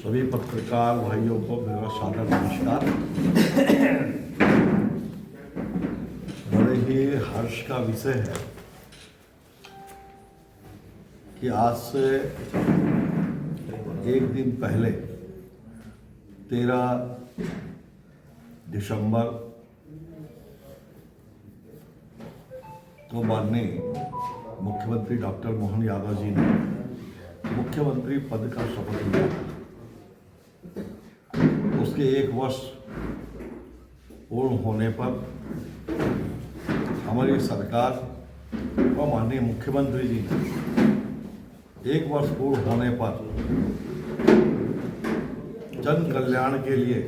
सभी पत्रकार भाइयों को मेरा सादर नमस्कार। बड़े ही हर्ष का विषय है कि आज से एक दिन पहले 13 दिसंबर को माननीय मुख्यमंत्री डॉक्टर मोहन यादव जी ने मुख्यमंत्री पद का शपथ लिया। उसके 1 वर्ष पूर्ण होने पर हमारी सरकार और माननीय मुख्यमंत्री जी ने 1 वर्ष पूर्ण होने पर जन कल्याण के लिए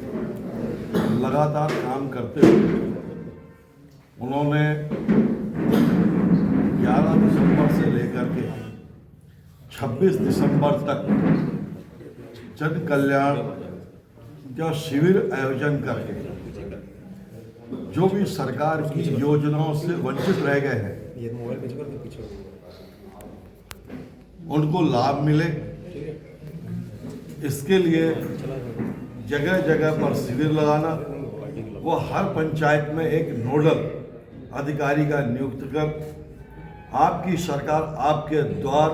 लगातार काम करते हुए उन्होंने 11 दिसंबर से लेकर के 26 दिसंबर तक जन कल्याण का शिविर आयोजन करके जो भी सरकार की योजनाओं से वंचित रह गए हैं उनको लाभ मिले, इसके लिए जगह जगह पर शिविर लगाना, वो हर पंचायत में एक नोडल अधिकारी का नियुक्त कर आपकी सरकार आपके द्वार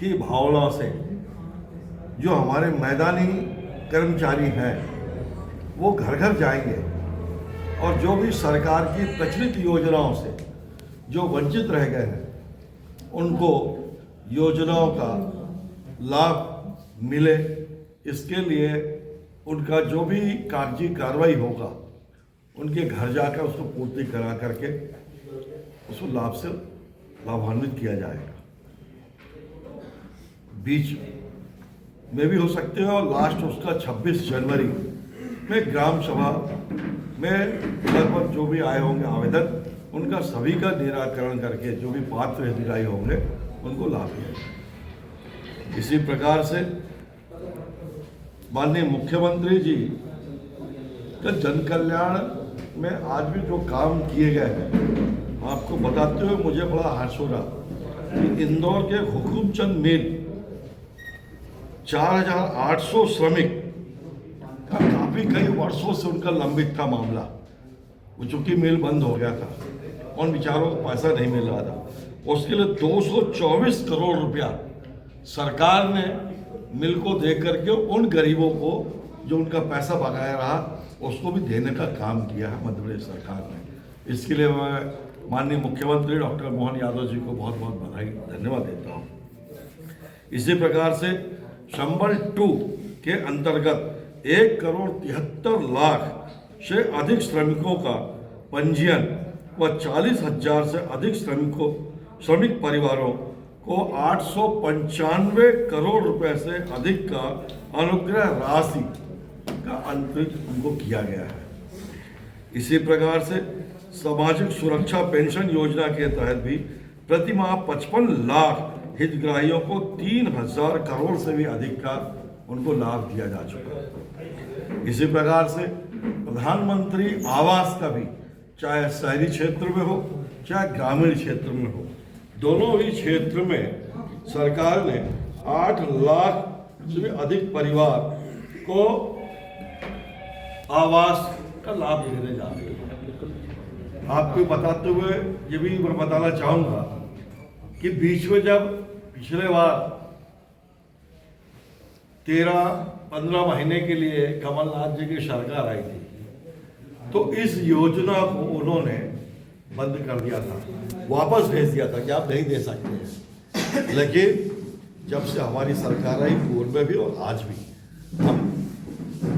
की भावना से जो हमारे मैदानी कर्मचारी हैं वो घर घर जाएंगे और जो भी सरकार की प्रचलित योजनाओं से जो वंचित रह गए हैं उनको योजनाओं का लाभ मिले, इसके लिए उनका जो भी कागजी कार्रवाई होगा उनके घर जाकर उसको पूर्ति करा करके उसको लाभ से लाभान्वित किया जाएगा। बीच में भी हो सकते हैं और लास्ट उसका 26 जनवरी में ग्राम सभा में लगभग जो भी आए होंगे आवेदन उनका सभी का निराकरण करके जो भी पात्र हितग्राही होंगे उनको लाभ दिया जाए। इसी प्रकार से माननीय मुख्यमंत्री जी का जन कल्याण में आज भी जो काम किए गए हैं आपको बताते हुए मुझे बड़ा हर्ष हो रहा कि इंदौर के हुकुमचंद मिल 4800 श्रमिक का काफी कई वर्षों से उनका लंबित था मामला, वो चूंकि मिल बंद हो गया था उन बेचारों को पैसा नहीं मिल रहा था। उसके लिए 224 करोड़ रुपया सरकार ने मिल को दे करके उन गरीबों को जो उनका पैसा बकाया रहा उसको भी देने का काम किया है मध्य प्रदेश सरकार ने। इसके लिए मैं माननीय मुख्यमंत्री डॉक्टर मोहन यादव जी को बहुत बहुत बधाई धन्यवाद देता हूँ। इसी प्रकार से संबल 2 के अंतर्गत 1,73,00,000 से अधिक श्रमिकों का पंजीयन व 40,000 से अधिक श्रमिक परिवारों को 895 करोड़ रुपए से अधिक का अनुग्रह राशि का अंतरित उनको किया गया है। इसी प्रकार से सामाजिक सुरक्षा पेंशन योजना के तहत भी प्रति माह 55 लाख हितग्राहियों को 3,000 करोड़ से भी अधिक का उनको लाभ दिया जा चुका है। इसी प्रकार से प्रधानमंत्री आवास का भी चाहे शहरी क्षेत्र में हो चाहे ग्रामीण क्षेत्र में हो, दोनों ही क्षेत्र में सरकार ने 8 लाख से भी अधिक परिवार को आवास का लाभ देने जा रही है। आपको बताते हुए ये भी मैं बताना चाहूँगा कि बीच में जब पिछले बार 13-15 महीने के लिए कमलनाथ जी की सरकार आई थी तो इस योजना को उन्होंने बंद कर दिया था, वापस भेज दिया था कि आप नहीं दे सकते हैं। लेकिन जब से हमारी सरकार आई पूर्व में भी और आज भी हम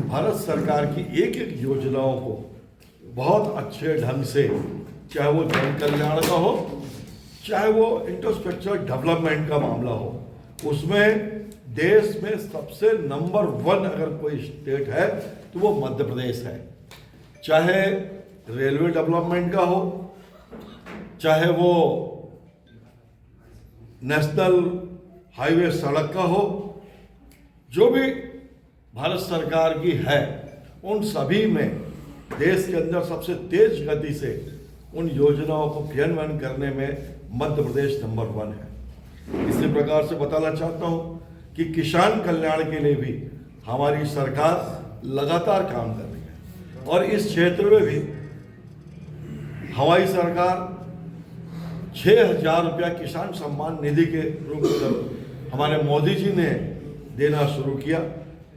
भारत सरकार की एक एक योजनाओं को बहुत अच्छे ढंग से, चाहे वो जन कल्याण का हो चाहे वो इंफ्रास्ट्रक्चर डेवलपमेंट का मामला हो, उसमें देश में सबसे नंबर 1 अगर कोई स्टेट है तो वो मध्य प्रदेश है। चाहे रेलवे डेवलपमेंट का हो, चाहे वो नेशनल हाईवे सड़क का हो, जो भी भारत सरकार की है उन सभी में देश के अंदर सबसे तेज गति से उन योजनाओं को क्रियान्वयन करने में मध्य प्रदेश नंबर 1 है। इसी प्रकार से बताना चाहता हूं कि किसान कल्याण के लिए भी हमारी सरकार लगातार काम कर रही है और इस क्षेत्र में भी हमारी सरकार 6,000 रुपया किसान सम्मान निधि के रूप में हमारे मोदी जी ने देना शुरू किया।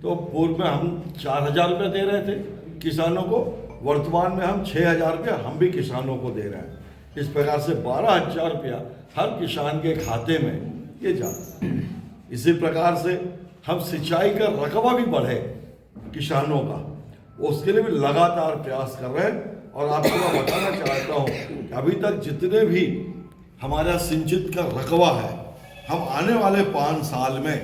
तो पूर्व में हम 4,000 रुपया दे रहे थे किसानों को, वर्तमान में हम 6,000 रुपया हम भी किसानों को दे रहे हैं। इस प्रकार से 12,000 रुपया हर किसान के खाते में ये जाता है। इसी प्रकार से हम सिंचाई का रकबा भी बढ़े किसानों का, उसके लिए भी लगातार प्रयास कर रहे हैं। और आपको मैं बताना चाहता हूँ कि अभी तक जितने भी हमारा सिंचित का रकबा है, हम आने वाले 5 साल में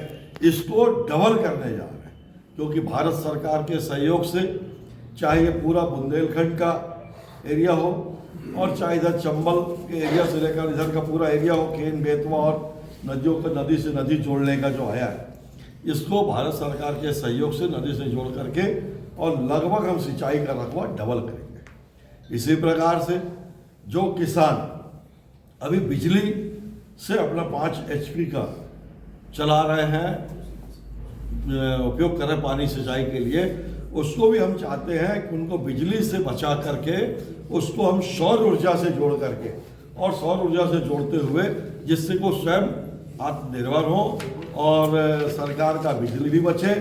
इसको डबल करने जा रहे हैं, क्योंकि भारत सरकार के सहयोग से चाहे ये पूरा बुंदेलखंड का एरिया हो और चाहे इधर चंबल के एरिया से लेकर इधर का पूरा एरिया हो, केन बेतवा और नदियों को नदी से नदी जोड़ने का जो आया है, इसको भारत सरकार के सहयोग से नदी से जोड़ करके और लगभग हम सिंचाई का रकबा डबल करेंगे। इसी प्रकार से जो किसान अभी बिजली से अपना 5 HP का चला रहे हैं, उपयोग कर रहे हैं पानी सिंचाई के लिए, उसको भी हम चाहते हैं कि उनको बिजली से बचा करके उसको हम सौर ऊर्जा से जोड़ करके और सौर ऊर्जा से जोड़ते हुए जिससे वो स्वयं आत्मनिर्भर हो और सरकार का बिजली भी बचे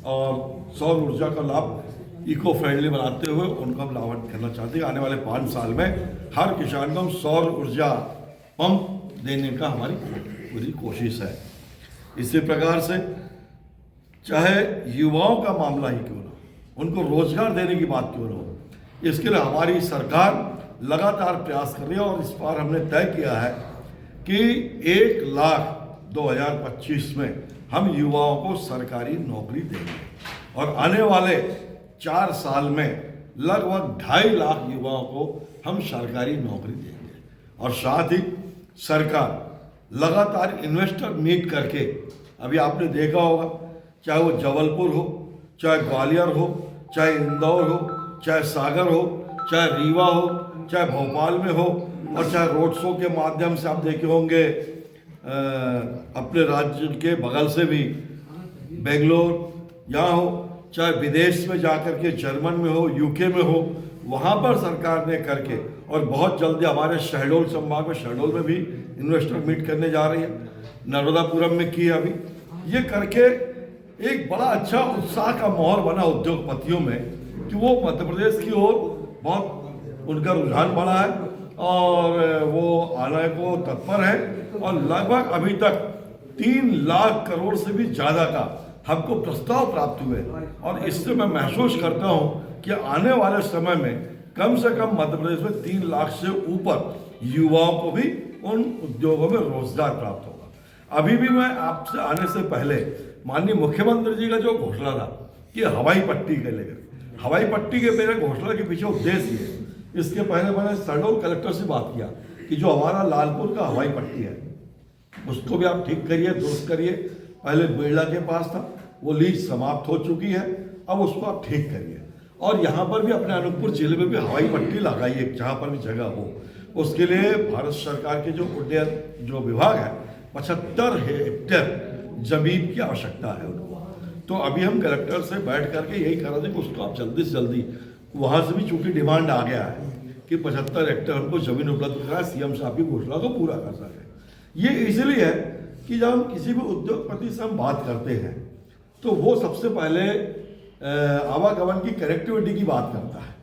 और सौर ऊर्जा का लाभ इको फ्रेंडली बनाते हुए उनको हम लाभान्वित करना चाहते हैं। आने वाले 5 साल में हर किसान को हम सौर ऊर्जा पंप देने का हमारी पूरी कोशिश है। इसी प्रकार से चाहे युवाओं का मामला ही क्यों ना, उनको रोजगार देने की बात क्यों ना हो, इसके लिए हमारी सरकार लगातार प्रयास कर रही है। और इस बार हमने तय किया है कि 1 लाख 2025 में हम युवाओं को सरकारी नौकरी देंगे और आने वाले 4 साल में लगभग 2.5 लाख युवाओं को हम सरकारी नौकरी देंगे। और साथ ही सरकार लगातार इन्वेस्टर मीट करके, अभी आपने देखा होगा, चाहे वो जबलपुर हो, चाहे ग्वालियर हो, चाहे इंदौर हो, चाहे सागर हो, चाहे रीवा हो, चाहे भोपाल में हो, और चाहे रोड शो के माध्यम से आप देखे होंगे अपने राज्य के बगल से भी बेंगलोर यहाँ हो, चाहे विदेश में जाकर के जर्मन में हो, यूके में हो, वहाँ पर सरकार ने करके, और बहुत जल्दी हमारे शहडोल संभाग में, शहडोल में भी इन्वेस्टर मीट करने जा रही है, नर्मदापुरम में की अभी, ये करके एक बड़ा अच्छा उत्साह का माहौल बना उद्योगपतियों में कि वो मध्य प्रदेश की ओर बहुत उनका रुझान बढ़ा है और वो आने को तत्पर है। और लगभग अभी तक 3 लाख करोड़ से भी ज़्यादा का हमको प्रस्ताव प्राप्त हुए और इससे मैं महसूस करता हूँ कि आने वाले समय में कम से कम मध्य प्रदेश में 3 लाख से ऊपर युवाओं को भी उन उद्योगों में रोजगार प्राप्त होगा। अभी भी मैं आपसे आने से पहले माननीय मुख्यमंत्री जी का जो घोषणा था कि हवाई पट्टी के लेकर, हवाई पट्टी के मेरे घोषणा के पीछे उद्देश्य है, इसके पहले मैंने शहडोल कलेक्टर से बात किया कि जो हमारा लालपुर का हवाई पट्टी है उसको भी आप ठीक करिए, दुरुस्त करिए। पहले बिरला के पास था, वो लीज समाप्त हो चुकी है, अब उसको आप ठीक करिए। और यहाँ पर भी अपने अनूपपुर जिले में भी हवाई पट्टी लगाइए जहाँ पर भी जगह हो। उसके लिए भारत सरकार के जो उड्डयन जो विभाग है 75 हेक्टेयर जमीन की आवश्यकता है उनको। तो अभी हम कलेक्टर से बैठ करके यही कर रहे थे कि उसको आप जल्दी से जल्दी, वहाँ से भी चूंकि डिमांड आ गया है कि 75 हेक्टेयर हमको जमीन उपलब्ध कराए, सीएम साहब की घोषणा को पूरा कर सके। ये इसलिए है कि जब हम किसी भी उद्योगपति से हम बात करते हैं तो वो सबसे पहले आवागमन की कनेक्टिविटी की बात करता है,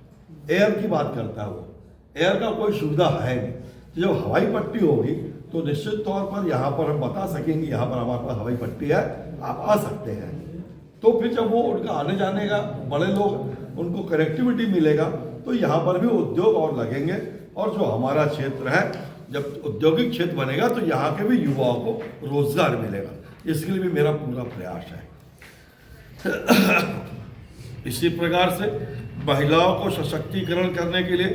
एयर की बात करता है। वो एयर का कोई सुविधा है नहीं, तो जब हवाई पट्टी होगी तो निश्चित तौर पर यहाँ पर हम बता सकेंगे यहाँ पर हमारे पास हवाई पट्टी है, आप आ सकते हैं। तो फिर जब वो उनका आने जाने का, बड़े लोग उनको कनेक्टिविटी मिलेगा तो यहाँ पर भी उद्योग और लगेंगे। और जो हमारा क्षेत्र है, जब औद्योगिक क्षेत्र बनेगा तो यहाँ के भी युवाओं को रोजगार मिलेगा। इसके लिए भी मेरा पूरा प्रयास है। इसी प्रकार से महिलाओं को सशक्तिकरण करने के लिए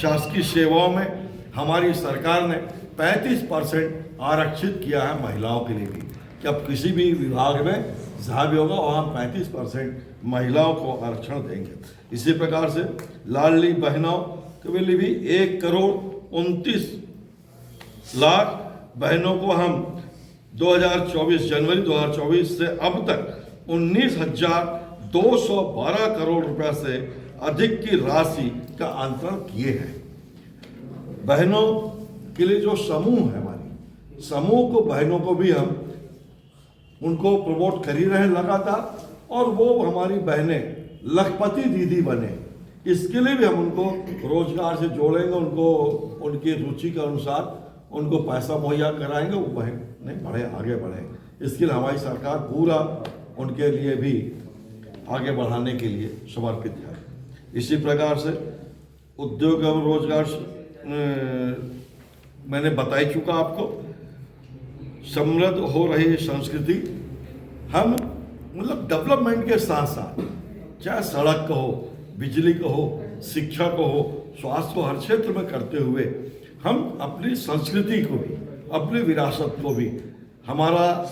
शासकीय सेवाओं में हमारी सरकार ने 35% आरक्षित किया है महिलाओं के लिए भी, कि अब किसी भी विभाग में जहाँ भी होगा वहाँ 35% महिलाओं को आरक्षण देंगे। इसी प्रकार से लाडली बहनों के लिए भी 1 करोड़ 29 लाख बहनों को हम 2024 जनवरी 2024 से अब तक 19,212 करोड़ रुपए से अधिक की राशि का अंतरण किए हैं। बहनों के लिए जो समूह है, हमारी समूह को, बहनों को भी हम उनको प्रमोट कर ही रहे लगातार, और वो हमारी बहनें लखपति दीदी बने, इसके लिए भी हम उनको रोजगार से जोड़ेंगे, उनको उनकी रुचि के अनुसार उनको पैसा मुहैया कराएंगे, वो बहनें बढ़े, आगे बढ़े। इसके लिए हमारी सरकार पूरा उनके लिए भी आगे बढ़ाने के लिए समर्पित है। इसी प्रकार से उद्योग एवं रोजगार मैंने बता ही चुका आपको। समृद्ध हो रही संस्कृति, हम मतलब डेवलपमेंट के साथ साथ, चाहे सड़क का हो, बिजली का हो, शिक्षा को हो, स्वास्थ्य को, हर क्षेत्र में करते हुए हम अपनी संस्कृति को भी, अपनी विरासत को भी, हमारा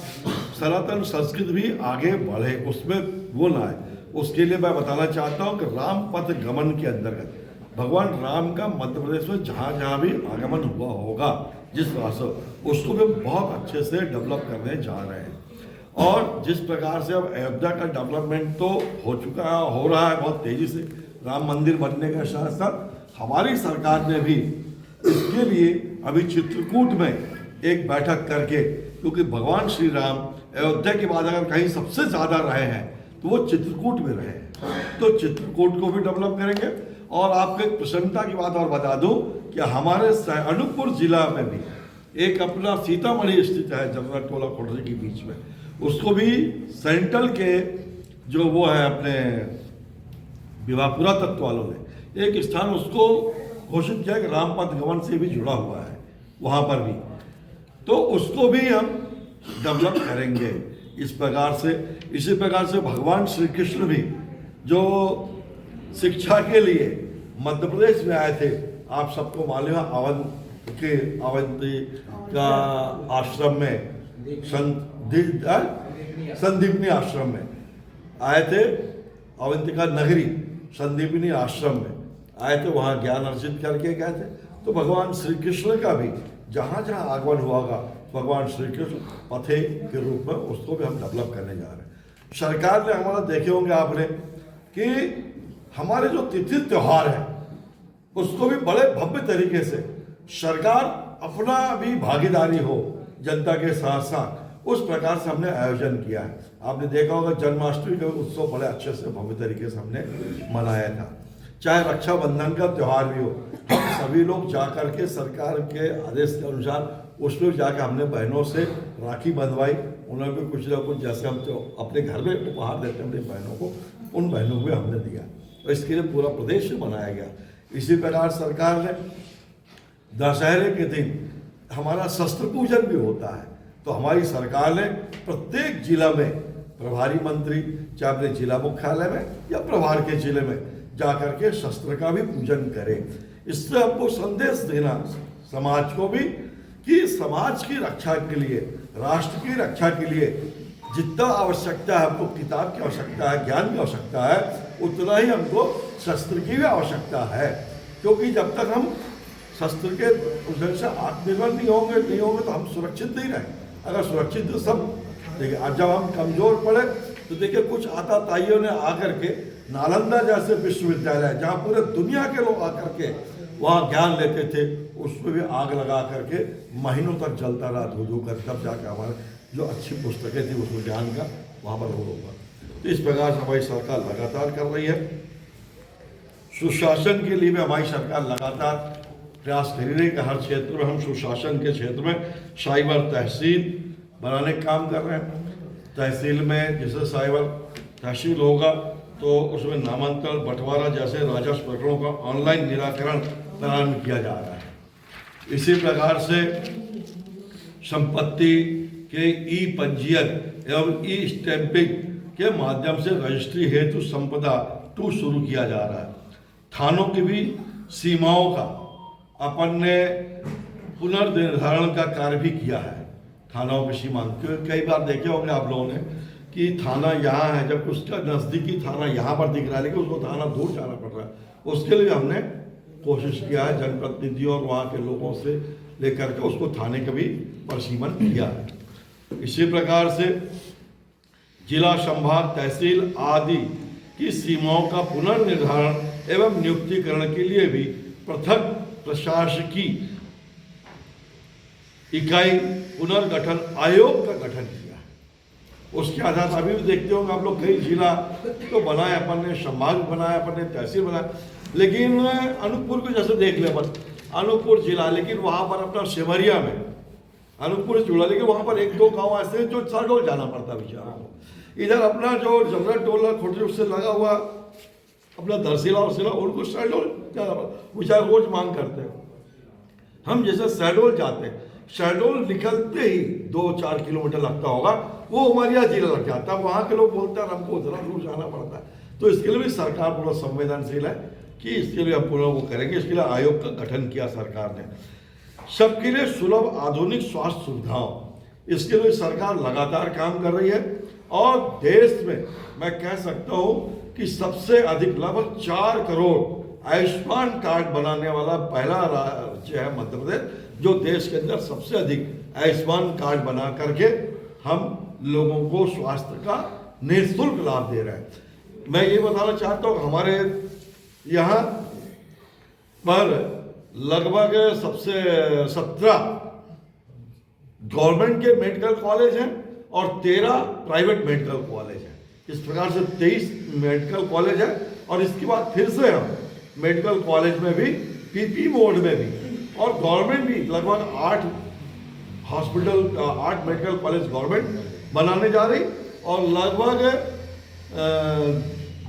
सनातन संस्कृति भी आगे बढ़े, उसमें वो ना आए। उसके लिए मैं बताना चाहता हूँ कि राम पथ गमन के अंतर्गत भगवान राम का मध्य प्रदेश में जहाँ जहाँ भी आगमन हुआ होगा, जिस तरह से, उसको भी बहुत अच्छे से डेवलप करने जा रहे हैं। और जिस प्रकार से अब अयोध्या का डेवलपमेंट तो हो चुका है, हो रहा है बहुत तेजी से, राम मंदिर बनने के साथ साथ हमारी सरकार ने भी इसके लिए अभी चित्रकूट में एक बैठक करके, क्योंकि भगवान श्री राम अयोध्या के बाद अगर कहीं सबसे ज़्यादा रहे हैं तो वो चित्रकूट में रहे हैं, तो चित्रकूट को भी डेवलप करेंगे। और आपको एक प्रसन्नता की बात और बता दूं कि हमारे अनूपपुर जिला में भी एक अपना सीतामढ़ी स्थित है, जनरल टोला कोटरी के बीच में, उसको भी सेंट्रल के जो वो है अपने विभाग पुरातत्व वालों ने एक स्थान उसको घोषित किया कि रामपथ गमन से भी जुड़ा हुआ है वहाँ पर भी, तो उसको भी हम डेवलप करेंगे इस प्रकार से। इसी प्रकार से भगवान श्री कृष्ण भी जो शिक्षा के लिए मध्य प्रदेश में आए थे, आप सबको मालूम है, अवंती का आश्रम में, संदीपनी आश्रम में आए थे, अवंतिका नगरी संदीपनी आश्रम में आए थे, वहाँ ज्ञान अर्जित करके गए थे। तो भगवान श्री कृष्ण का भी जहाँ जहाँ आगमन हुआ होगा, भगवान श्री कृष्ण पथे के रूप में उसको भी हम डेवलप करने जा रहे हैं। सरकार ने हमारा देखे होंगे आपने कि हमारे जो तिथि त्योहार है उसको भी बड़े भव्य तरीके से सरकार अपना भी भागीदारी हो जनता के साथ साथ, उस प्रकार से हमने आयोजन किया है। आपने देखा होगा जन्माष्टमी का उत्सव बड़े अच्छे से भव्य तरीके से हमने मनाया था। चाहे रक्षाबंधन का त्यौहार भी हो, हम सभी लोग जा कर के सरकार के आदेश के अनुसार उसमें जाकर हमने बहनों से राखी बंधवाई, उन्हें भी कुछ ना कुछ, जैसे हम तो अपने घर में उपहार देते हैं अपनी बहनों को, उन बहनों को भी हमने दिया। तो इसके लिए पूरा प्रदेश में मनाया गया। इसी प्रकार सरकार ने दशहरे के दिन हमारा शस्त्र पूजन भी होता है, तो हमारी सरकार ने प्रत्येक जिला में प्रभारी मंत्री, चाहे अपने जिला मुख्यालय में या प्रभार के जिले में जाकर के शस्त्र का भी पूजन करें। इससे आपको संदेश देना समाज को भी कि समाज की रक्षा के लिए, राष्ट्र की रक्षा के लिए जितना आवश्यकता है, हमको किताब की आवश्यकता है, ज्ञान की आवश्यकता है, उतना ही हमको शस्त्र की भी आवश्यकता है। क्योंकि जब तक हम शस्त्र के उधर से आत्मनिर्भर नहीं होंगे तो हम सुरक्षित नहीं रहें। अगर सुरक्षित तो सब, देखिए आज जब हम कमजोर पड़े तो देखिए कुछ आताताइयों ने आकर के नालंदा जैसे विश्वविद्यालय जहाँ पूरे दुनिया के लोग आकर के वहाँ ज्ञान लेते थे, उसमें भी आग लगा करके महीनों तक जलता रहा धो कर, तब जाकर हमारे जो अच्छी पुस्तकें थी उसमें ज्ञान का वहाँ पर हो होगा। तो इस प्रकार से हमारी सरकार लगातार कर रही है। सुशासन के लिए भी हमारी सरकार लगातार प्रयास कर रही है कि हर क्षेत्र में हम सुशासन के क्षेत्र में साइबर तहसील बनाने का काम कर रहे हैं। तहसील में जैसे साइबर तहसील होगा तो उसमें नामांतरण, बंटवारा जैसे राजस्व प्रकरणों का ऑनलाइन निराकरण प्रारंभ किया जा रहा है। इसी प्रकार से संपत्ति के ई पंजीयन एवं ई स्टैंपिंग के माध्यम से रजिस्ट्री हेतु संपदा 2 शुरू किया जा रहा है। थानों की भी सीमाओं का अपन ने पुनर्निर्धारण का कार्य भी किया है। थानाओं की सीमांत कई बार देखे होंगे आप लोगों ने कि थाना यहाँ है, जब उसका नज़दीकी थाना यहाँ पर दिख रहा है लेकिन उसको थाना दूर जाना पड़ रहा है। उसके लिए हमने कोशिश किया है, जनप्रतिनिधियों और वहाँ के लोगों से लेकर के उसको थाने का भी परिसीमन किया है। इसी प्रकार से जिला, संभाग, तहसील आदि की सीमाओं का पुनर्निर्धारण एवं नियुक्तिकरण के लिए भी पृथक प्रशासकीय इकाई पुनर्गठन आयोग का गठन किया है। उसके आधार पर अभी भी देखते होंगे आप लोग, कई जिला तो बनाए अपन ने, संभाग बनाया अपन ने, तहसील बनाया, लेकिन अनूपपुर को जैसे देख ले अपन, अनूपपुर जिला, लेकिन वहाँ पर अपना सिमरिया में अनूपपुर जुड़ा, लेकिन वहाँ पर एक दो गांव ऐसे हैं जो सरडोल जाना पड़ता बेचारा को। इधर अपना जो जमरा टोला खोटे से लगा हुआ अपना दरसिला और सिला, उनको सरडोल जाना पड़ता, बेचारा रोज मांग करते हैं। हम जैसे शहडोल जाते हैं, शहडोल निकलते ही 2-4 किलोमीटर लगता होगा, वो उमरिया जिला लग जाता है। वहाँ के लोग बोलते हैं हमको उतना दूर जाना पड़ता है। तो इसके लिए भी सरकार पूरा संवेदनशील है कि इसके लिए हम पूरा वो करेंगे। इसके लिए आयोग का गठन किया सरकार ने। सबके लिए सुलभ आधुनिक स्वास्थ्य सुविधाओं, इसके लिए सरकार लगातार काम कर रही है। और देश में मैं कह सकता हूँ कि सबसे अधिक लगभग 4 करोड़ आयुष्मान कार्ड बनाने वाला पहला राज्य है मध्य प्रदेश, जो देश के अंदर सबसे अधिक आयुष्मान कार्ड बना करके हम लोगों को स्वास्थ्य का निःशुल्क लाभ दे रहे हैं। मैं ये बताना चाहता हूँ, हमारे यहाँ पर लगभग सबसे 17 गवर्नमेंट के मेडिकल कॉलेज हैं और 13 प्राइवेट मेडिकल कॉलेज हैं। इस प्रकार से 23 मेडिकल कॉलेज है। और इसके बाद फिर से हम मेडिकल कॉलेज में भी पीपी मोड में भी, और गवर्नमेंट भी लगभग 8 मेडिकल कॉलेज गवर्नमेंट बनाने जा रही, और लगभग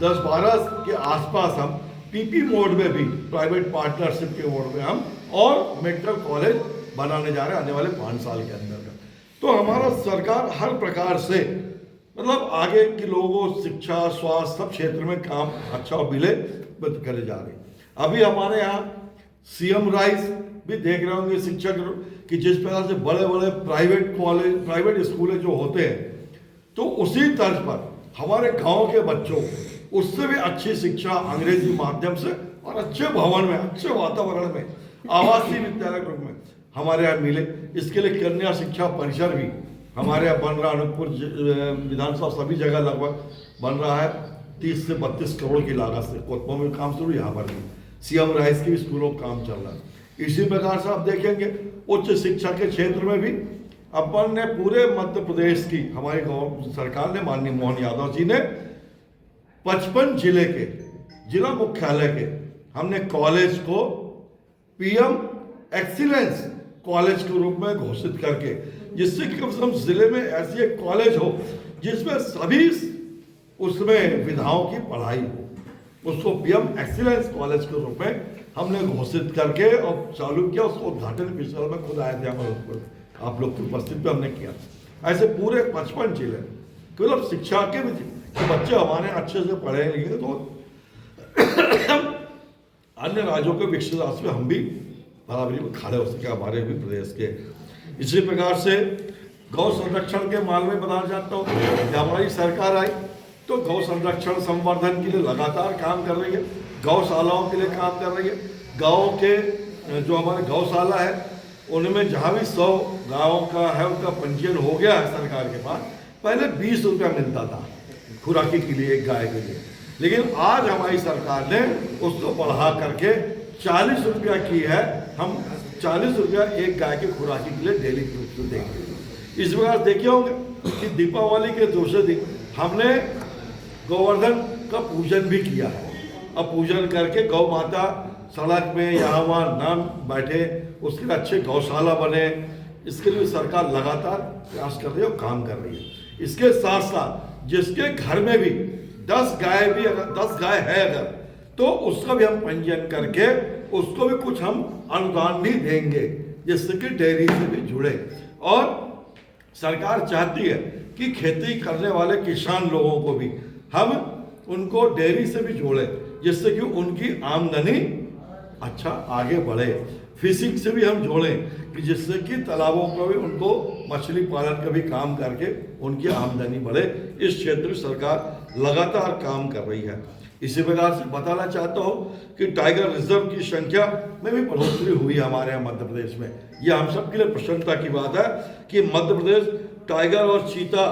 10-12 के आसपास हम पीपी मोड में भी, प्राइवेट पार्टनरशिप के मोड में हम और मेडिकल कॉलेज बनाने जा रहे हैं आने वाले 5 साल के अंदर। तो हमारा सरकार हर प्रकार से मतलब आगे के लोगों को शिक्षा, स्वास्थ्य सब क्षेत्र में काम अच्छा और मिले करे जा रही। अभी हमारे यहाँ सीएम राइज भी देख रहे होंगे शिक्षक कि जिस प्रकार से बड़े बड़े प्राइवेट कॉलेज, प्राइवेट स्कूलें जो होते हैं, तो उसी तर्ज पर हमारे गांव के बच्चों उससे भी अच्छी शिक्षा अंग्रेजी माध्यम से और अच्छे भवन में, अच्छे वातावरण में, आवासीय विद्यालय के रूप में हमारे यहाँ मिले। इसके लिए कन्या शिक्षा परिसर भी हमारे यहाँ बन रहा। अनूपपुर विधानसभा सभी जगह लगभग बन रहा है। 30 से 32 करोड़ की लागत से कोतवा में काम शुरू, यहाँ पर भी सीएम राइस के भी स्कूलों का काम चल रहा है। इसी प्रकार से आप देखेंगे उच्च शिक्षा के क्षेत्र में भी अपन ने पूरे मध्य प्रदेश की हमारी सरकार ने, माननीय मोहन यादव जी ने 55 जिले के जिला मुख्यालय के हमने कॉलेज को पीएम एक्सीलेंस कॉलेज के रूप में घोषित करके, जिससे कि कम से कम जिले में ऐसी एक कॉलेज हो जिसमें सभी उसमें विधाओं की पढ़ाई हो, उसको पीएम एक्सीलेंस कॉलेज के रूप में हमने घोषित करके और चालू किया। उसको उद्घाटन पिछले में खुद आए थे हमारे, आप लोग की उपस्थिति में हमने किया। ऐसे पूरे 55 जिले केवल शिक्षा के भी बच्चे हमारे अच्छे से पढ़े लिखे, तो अन्य राज्यों के विकसित राष्ट्र में हम भी बराबरी में खड़े हो सके हमारे भी प्रदेश के। इसी प्रकार से गौ संरक्षण के मामले में बताना चाहता हूँ कि हमारी सरकार आई तो गौ संरक्षण संवर्धन के लिए लगातार काम कर रही है, गौशालाओं के लिए काम कर रही है। गाँव के जो हमारे गौशाला है उनमें जहाँ भी 100 गाँव का है उनका पंजीयन हो गया है सरकार के पास। पहले 20 रुपया मिलता था खुराकी के लिए एक गाय के लिए, लेकिन आज हमारी सरकार ने उसको बढ़ा करके 40 रुपया की है। हम 40 रुपया एक गाय के खुराकी के लिए डेली रूप से देंगे। इस प्रकार देखे होंगे कि दीपावली के दूसरे दिन हमने गोवर्धन का पूजन भी किया है। अब पूजन करके गौ माता सड़क में यहाँ वहाँ ना बैठे, उसके लिए अच्छे गौशाला बने, इसके लिए सरकार लगातार प्रयास कर रही है और काम कर रही है। इसके साथ साथ जिसके घर में भी 10 गाय भी अगर 10 गाय है अगर, तो उसका भी हम पंजीयन करके उसको भी कुछ हम अनुदान भी देंगे, जिससे कि डेयरी से भी जुड़े। और सरकार चाहती है कि खेती करने वाले किसान लोगों को भी हम उनको डेयरी से भी जोड़े, जिससे कि उनकी आमदनी अच्छा आगे बढ़े। फिशिंग से भी हम जोड़ें कि जिससे कि तालाबों पर भी उनको मछली पालन का भी काम करके उनकी आमदनी बढ़े। इस क्षेत्र में सरकार लगातार काम कर रही है। इसी प्रकार से बताना चाहता हूँ कि टाइगर रिजर्व की संख्या में भी बढ़ोतरी हुई है हमारे यहाँ मध्य प्रदेश में। यह हम सबके लिए प्रसन्नता की बात है कि मध्य प्रदेश टाइगर और चीता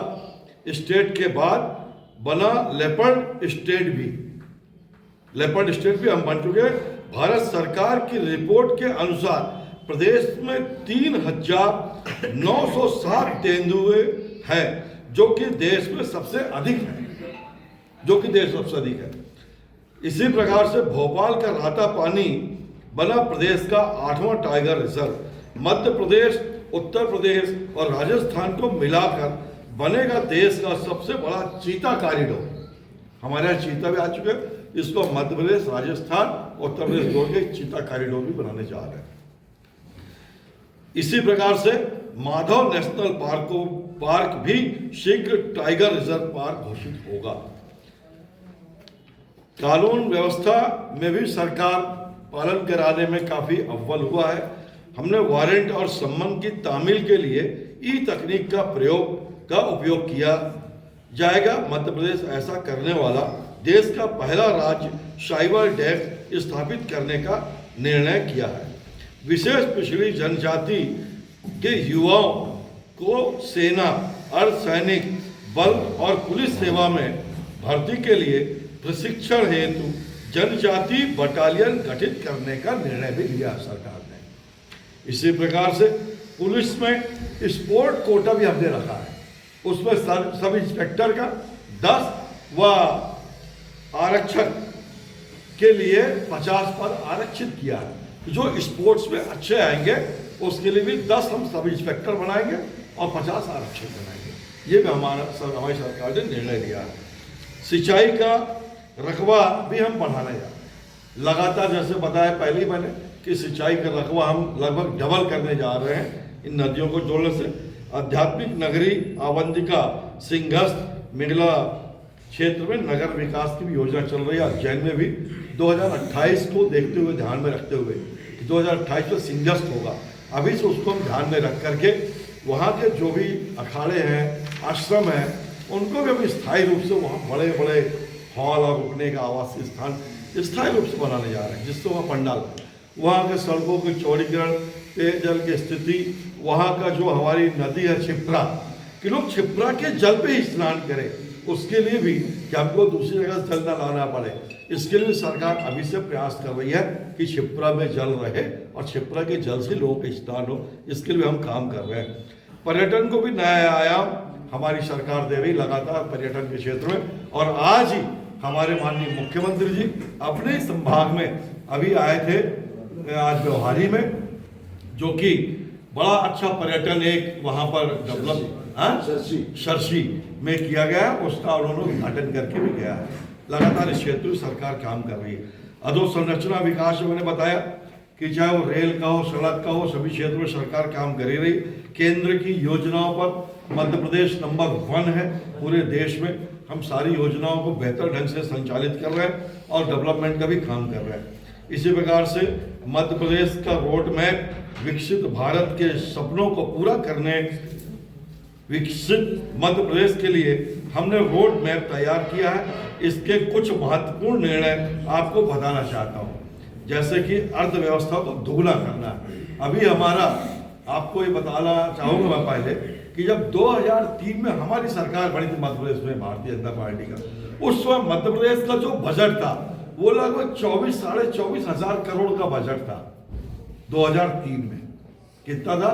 स्टेट के बाद बना लेपर्ड स्टेट भी। लेपर्ड स्टेट भी हम बन चुके हैं। भारत सरकार की रिपोर्ट के अनुसार प्रदेश में 3,907 तेंदुए हैं, जो कि देश में सबसे अधिक है, इसी प्रकार से भोपाल का राता पानी बना प्रदेश का 8वां टाइगर रिजर्व। मध्य प्रदेश, उत्तर प्रदेश और राजस्थान को मिलाकर बनेगा देश का सबसे बड़ा चीता कॉरिडोर। हमारे यहाँ चीता भी आ चुके हैं, इसको मध्य प्रदेश, राजस्थान, उत्तर प्रदेश जोड़ के चीता कॉरिडोर भी बनाने जा रहे हैं। इसी प्रकार से माधव नेशनल पार्क भी शीघ्र टाइगर रिजर्व पार्क घोषित होगा। कानून व्यवस्था में भी सरकार पालन कराने में काफी अव्वल हुआ है। हमने वारंट और सम्मन की तामील के लिए ई तकनीक का उपयोग किया जाएगा। मध्य प्रदेश ऐसा करने वाला देश का पहला राज्य साइबर डेस्क स्थापित करने का निर्णय किया है। विशेष पिछड़ी जनजाति के युवाओं को सेना, अर्धसैनिक बल और पुलिस सेवा में भर्ती के लिए प्रशिक्षण हेतु जनजाति बटालियन गठित करने का निर्णय भी लिया सरकार ने। इसी प्रकार से पुलिस में स्पोर्ट कोटा भी हमने रखा है, उसमें सब इंस्पेक्टर का 10 व आरक्षक के लिए 50 पद आरक्षित किया है। जो स्पोर्ट्स में अच्छे आएंगे उसके लिए भी 10 हम सब इंस्पेक्टर बनाएंगे और 50 आरक्षक बनाएंगे। ये भी हमारी सरकार ने निर्णय लिया है। सिंचाई का रकबा भी हम बढ़ाने जा रहे हैं लगातार। जैसे बताया पहले मैंने कि सिंचाई का रकबा हम लगभग डबल करने जा रहे हैं इन नदियों को जोड़ने से। आध्यात्मिक नगरी अवंतिका, सिंहस्थ, मिथिला क्षेत्र में नगर विकास की भी योजना चल रही है। उज्जैन में भी 2028 को देखते हुए, ध्यान में रखते हुए 2028 में सिंहस्थ होगा। अभी से उसको हम ध्यान में रख करके वहाँ के जो भी अखाड़े हैं, आश्रम हैं, उनको भी हम स्थायी रूप से वहाँ बड़े बड़े हॉल और रुकने का आवासीय स्थान स्थायी रूप से बनाने जा रहे हैं, जिससे वहाँ पंडाल, वहाँ के सड़कों के चौड़ीकरण, पेयजल की स्थिति, वहाँ का जो हमारी नदी है क्षिप्रा, कि लोग क्षिप्रा के जल पे ही स्नान करें, उसके लिए भी कि हमको दूसरी जगह से जल न लाना पड़े। इसके लिए सरकार अभी से प्रयास कर रही है कि क्षिप्रा में जल रहे और क्षिप्रा के जल से लोगों का स्नान हो। इसके लिए हम काम कर रहे हैं। पर्यटन को भी नया आयाम हमारी सरकार दे रही लगातार पर्यटन के क्षेत्र में। और आज ही हमारे माननीय मुख्यमंत्री जी अपने संभाग में अभी आए थे, आज व्यवहारी में, जो कि बड़ा अच्छा पर्यटन एक वहाँ पर डेवलप सरसी में किया गया, उसका उन्होंने उद्घाटन करके भी गया है। लगातार इस क्षेत्र में सरकार काम कर रही है। अधोसंरचना विकास में मैंने बताया कि चाहे वो रेल का हो, सड़क का हो, सभी क्षेत्रों में सरकार काम कर रही। केंद्र की योजनाओं पर मध्य प्रदेश नंबर 1 है पूरे देश में। हम सारी योजनाओं को बेहतर ढंग से संचालित कर रहे हैं और डेवलपमेंट का भी काम कर रहे हैं। इसी प्रकार से मध्य प्रदेश का रोड मैप विकसित भारत के सपनों को पूरा करने, विकसित मध्य प्रदेश के लिए हमने रोड मैप तैयार किया है। इसके कुछ महत्वपूर्ण निर्णय आपको बताना चाहता हूँ, जैसे कि अर्थव्यवस्था को दोगुना करना। अभी हमारा, आपको ये बताना चाहूँगा मैं पहले, कि जब 2003 में हमारी सरकार बनी थी मध्य प्रदेश में, भारतीय जनता पार्टी का, उस समय मध्य प्रदेश का जो बजट था वो लगभग 24-24.5 हजार करोड़ का बजट था। 2003 में कितना था?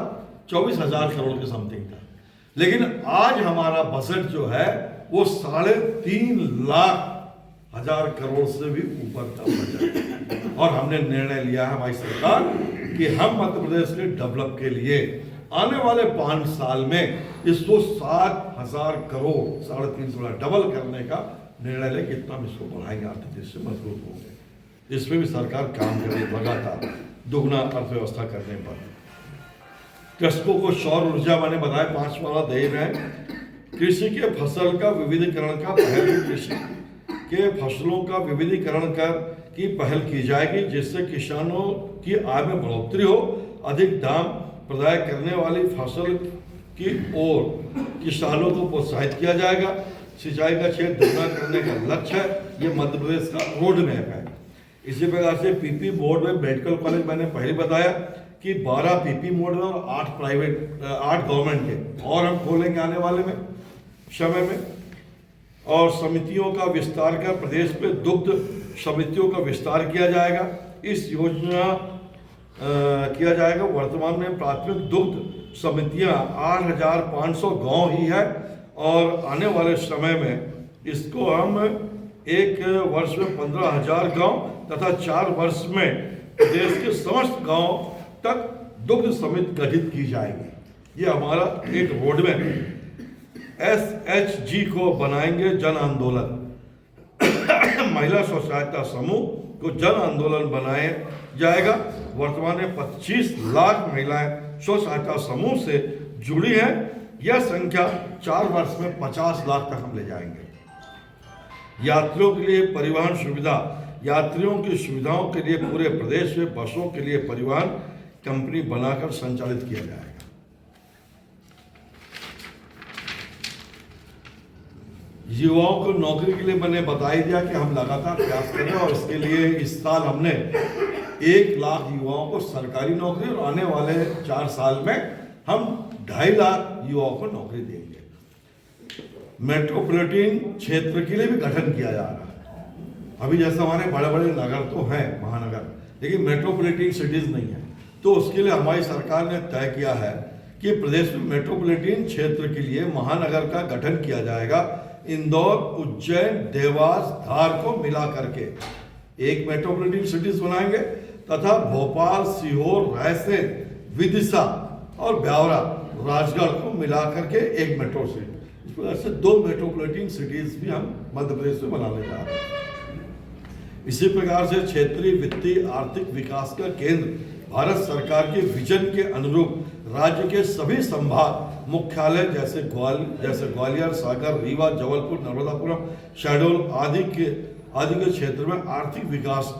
24,000 करोड़ के समथिंग था। लेकिन आज हमारा बजट जो है वो 3.5 करोड़ से भी ऊपर का बजट है। और हमने निर्णय लिया है हमारी सरकार कि हम मध्य प्रदेश के डेवलप के लिए आने वाले 5 साल में इसको 7,000 करोड़, 3.5 डबल करने का निर्णय ले, कितना हम इसको बढ़ाएंगे, आर्थिक दृष्टि से मजबूत होंगे। इसमें भी सरकार काम कर रही है लगातार दोगुना अर्थव्यवस्था करने पर। कृषकों को सौर ऊर्जा मैंने बताया 5 वाला दे रहे हैं। कृषि के फसल का विविधीकरण का पहल, कृषि के फसलों का विविधीकरण की पहल की जाएगी, जिससे किसानों की आय में बढ़ोतरी हो। अधिक दाम प्रदान करने वाली फसल की ओर किसानों को प्रोत्साहित किया जाएगा। सिंचाई का क्षेत्र दोगुना करने का लक्ष्य है। ये मध्य प्रदेश का रोड मैप है। इसी प्रकार से पीपी बोर्ड में मेडिकल कॉलेज मैंने पहले बताया कि 12 पीपी मोड में और 8 गवर्नमेंट के और हम खोलेंगे आने वाले में। समय में, और समितियों का विस्तार कर प्रदेश में दुग्ध समितियों का विस्तार किया जाएगा। इस योजना किया जाएगा। वर्तमान में प्राथमिक दुग्ध समितियां 8,500 गांव ही है, और आने वाले समय में इसको हम एक वर्ष में 15,000 गांव तथा 4 वर्ष में देश के समस्त गांव तक दुग्ध समिति गठित की जाएगी। ये हमारा एक रोडमैप है। SHG को बनाएंगे जन आंदोलन। महिला स्व सहायता समूह को जन आंदोलन बनाया जाएगा। वर्तमान में 25 लाख महिलाएं स्व सहायता समूह से जुड़ी हैं। यह संख्या 4 वर्ष में 50 लाख तक हम ले जाएंगे। यात्रियों के लिए परिवहन सुविधा, यात्रियों की सुविधाओं के लिए पूरे प्रदेश में बसों के लिए परिवहन कंपनी बनाकर संचालित किया जाएगा। युवाओं को नौकरी के लिए मैंने बता ही दिया कि हम लगातार प्रयास कर रहे हैं, और इसके लिए इस साल हमने 1 लाख युवाओं को सरकारी नौकरी, और आने वाले 4 साल में हम 2.5 लाख युवाओं को नौकरी देंगे। मेट्रोपॉलिटन क्षेत्र के लिए भी गठन किया जा रहा है। अभी जैसे हमारे बड़े बड़े नगर तो हैं, महानगर, लेकिन मेट्रोपॉलिटन सिटीज नहीं है। तो उसके लिए हमारी सरकार ने तय किया है कि प्रदेश में मेट्रोपॉलिटन क्षेत्र के लिए महानगर का गठन किया जाएगा। इंदौर, उज्जैन, देवास, धार को मिला करके एक मेट्रोपॉलिटन सिटीज बनाएंगे, तथा भोपाल, सीहोर, रायसेन, विदिशा और ब्यावरा, राजगढ़ को मिला करके एक मेट्रो सिटी। इस प्रकार से 2 मेट्रोपॉलिटन सिटीज भी हम मध्य प्रदेश में बनाने जा रहे हैं। इसी प्रकार से क्षेत्रीय वित्तीय आर्थिक विकास का केंद्र भारत सरकार के विजन के अनुरूप राज्य के सभी संभाग मुख्यालय जैसे ग्वालियर, सागर, रीवा, जबलपुर, नर्मदापुरम, शहडोल आदि के क्षेत्र में आर्थिक विकास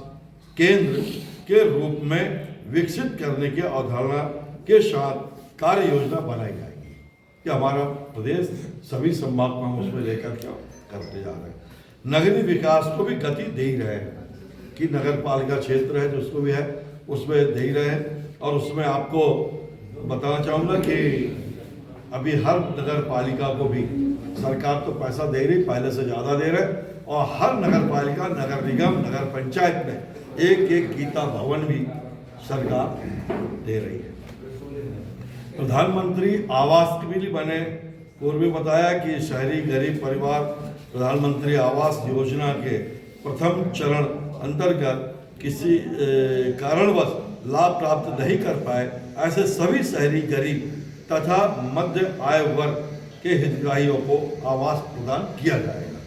केंद्र के रूप में विकसित करने की अवधारणा के साथ कार्य योजना बनाई जाएगी। कि हमारा प्रदेश सभी संभाग को हम उसमें लेकर क्या करते जा रहे हैं। नगरीय विकास को भी गति दे ही रहे हैं कि नगर पालिका क्षेत्र है जो उसको भी है उसमें दे ही रहे हैं। और उसमें आपको बताना चाहूँगा कि अभी हर नगर पालिका को भी सरकार तो पैसा दे रही, पहले से ज़्यादा दे रहे, और हर नगर पालिका, नगर निगम, नगर पंचायत में एक गीता भवन भी सरकार दे रही है। प्रधानमंत्री आवास के भी मैंने पूर्व में बताया कि शहरी गरीब परिवार प्रधानमंत्री आवास योजना के प्रथम चरण अंतर्गत किसी कारणवश लाभ प्राप्त नहीं कर पाए ऐसे सभी शहरी गरीब तथा मध्य आय वर्ग के हितग्राहियों को आवास प्रदान किया जाएगा।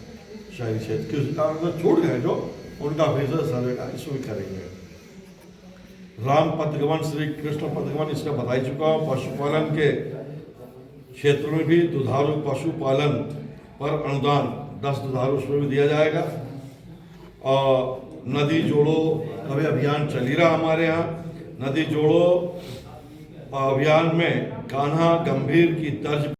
शहरी क्षेत्र किसी कारण छूट गए जो उनका फिर से सर्वे का इसको भी करेंगे। राम पथगमन, श्री कृष्ण पथगमन इसका बता ही चुका हूँ। पशुपालन के क्षेत्र में भी दुधारू पशुपालन पर अनुदान 10 दुधारू उसमें भी दिया जाएगा। और नदी जोड़ो अभी अभियान चल ही रहा हमारे यहाँ। नदी जोड़ो अभियान में कान्हा गंभीर की तर्ज